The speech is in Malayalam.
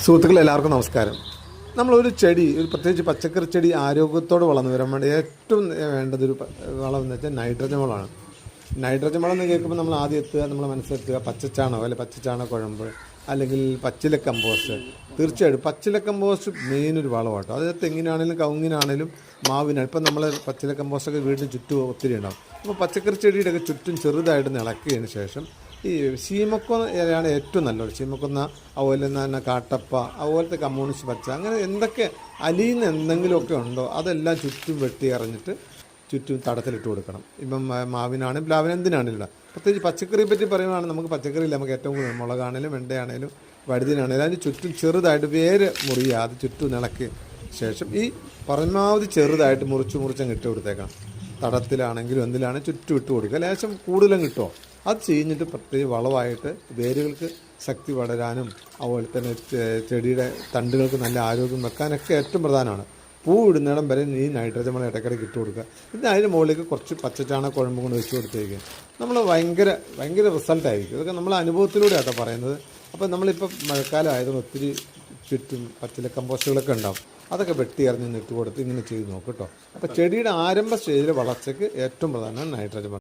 സുഹൃത്തുക്കളെ എല്ലാവർക്കും നമസ്കാരം. നമ്മളൊരു ചെടി, ഒരു പ്രത്യേകിച്ച് പച്ചക്കറി ചെടി ആരോഗ്യത്തോടെ വളർന്നു വരാൻ വേണ്ടി ഏറ്റവും വേണ്ടതൊരു വളം എന്ന് വെച്ചാൽ നൈട്രജൻ വളമാണ്. നൈട്രജൻ വളം എന്ന് കേൾക്കുമ്പോൾ നമ്മൾ ആദ്യം എത്തുക, നമ്മുടെ മനസ്സിലെത്തുക പച്ചച്ചാണകം, അല്ലെങ്കിൽ പച്ചച്ചാണക കുഴമ്പ്, അല്ലെങ്കിൽ പച്ചില കമ്പോസ്റ്റ്. തീർച്ചയായിട്ടും പച്ചില കമ്പോസ്റ്റ് മെയിൻ ഒരു വളമാട്ടോ. അത് തെങ്ങിനാണെങ്കിലും കവുങ്ങിനാണെങ്കിലും മാവിനാണ്. ഇപ്പം നമ്മൾ പച്ചില കമ്പോസ്റ്റൊക്കെ വീടിന് ചുറ്റും ഒത്തിരി ഉണ്ടാവും. അപ്പോൾ പച്ചക്കറി ചെടിയുടെയൊക്കെ ചുറ്റും ചെറുതായിട്ട് ഇളക്കിയതിന് ശേഷം ഈ ശീമക്കൊന്ന ഇലയാണ് ഏറ്റവും നല്ലത്. ശീമക്കൊന്ന, അതുപോലെ തന്നെ കാട്ടപ്പ, അതുപോലത്തെ കമ്മ്യൂണിസ്റ്റ് പച്ച, അങ്ങനെ എന്തൊക്കെ അലിയുന്ന എന്തെങ്കിലുമൊക്കെ ഉണ്ടോ അതെല്ലാം ചുറ്റും വെട്ടി എറിഞ്ഞിട്ട് ചുറ്റും തടത്തിലിട്ട് കൊടുക്കണം. ഇപ്പം മാവിനാണെങ്കിലും പ്ലാവിന് എന്തിനാണെങ്കിലും. പ്രത്യേകിച്ച് പച്ചക്കറിയെ പറ്റി പറയുകയാണെങ്കിൽ നമുക്ക് പച്ചക്കറിയില്ല, നമുക്ക് ഏറ്റവും കൂടുതൽ മുളകാണേലും വെണ്ടയാണേലും വഴുതിനാണേലും അതിന് ചുറ്റും ചെറുതായിട്ട് വേര് മുറിയാതെ ചുറ്റും ഇളക്കി ശേഷം ഈ പരമാവധി ചെറുതായിട്ട് മുറിച്ചങ്ങ് ഇട്ട് കൊടുത്തേക്കണം. തടത്തിലാണെങ്കിലും എന്തിലാണെങ്കിലും ചുറ്റും ഇട്ട് കൊടുക്കുക. ലേശം കൂടുതലും കിട്ടുമോ അത് ചെയ്ഞ്ഞിട്ട് പ്രത്യേക വളമായിട്ട് വേരുകൾക്ക് ശക്തി വളരാനും അതുപോലെ തന്നെ ചെടിയുടെ തണ്ടുകൾക്ക് നല്ല ആരോഗ്യം വെക്കാനൊക്കെ ഏറ്റവും പ്രധാനമാണ്. പൂ ഇടുന്നിടം വരെ ഈ നൈട്രജൻ വളം ഇടയ്ക്കിടയ്ക്ക് ഇട്ട് കൊടുക്കുക. പിന്നെ അതിന് മുകളിലേക്ക് കുറച്ച് പച്ചച്ചാണക കുഴമ്പ് കൊണ്ട് വെച്ച് കൊടുത്തേക്കുക. നമ്മൾ ഭയങ്കര റിസൾട്ടായിരിക്കും. ഇതൊക്കെ നമ്മൾ അനുഭവത്തിലൂടെ ആട്ടോ പറയുന്നത്. അപ്പോൾ നമ്മളിപ്പോൾ മഴക്കാലം ആയതുകൊണ്ട് ഒത്തിരി ചുറ്റും പച്ചില കമ്പോസ്റ്റുകളൊക്കെ ഉണ്ടാവും. അതൊക്കെ വെട്ടി എറിഞ്ഞ് ഇട്ട് കൊടുത്ത് ഇങ്ങനെ ചെയ്ത് നോക്കും കേട്ടോ. അപ്പോൾ ചെടിയുടെ ആരംഭ സ്റ്റേജിലെ വളർച്ചയ്ക്ക് ഏറ്റവും പ്രധാനമാണ് നൈട്രജൻ.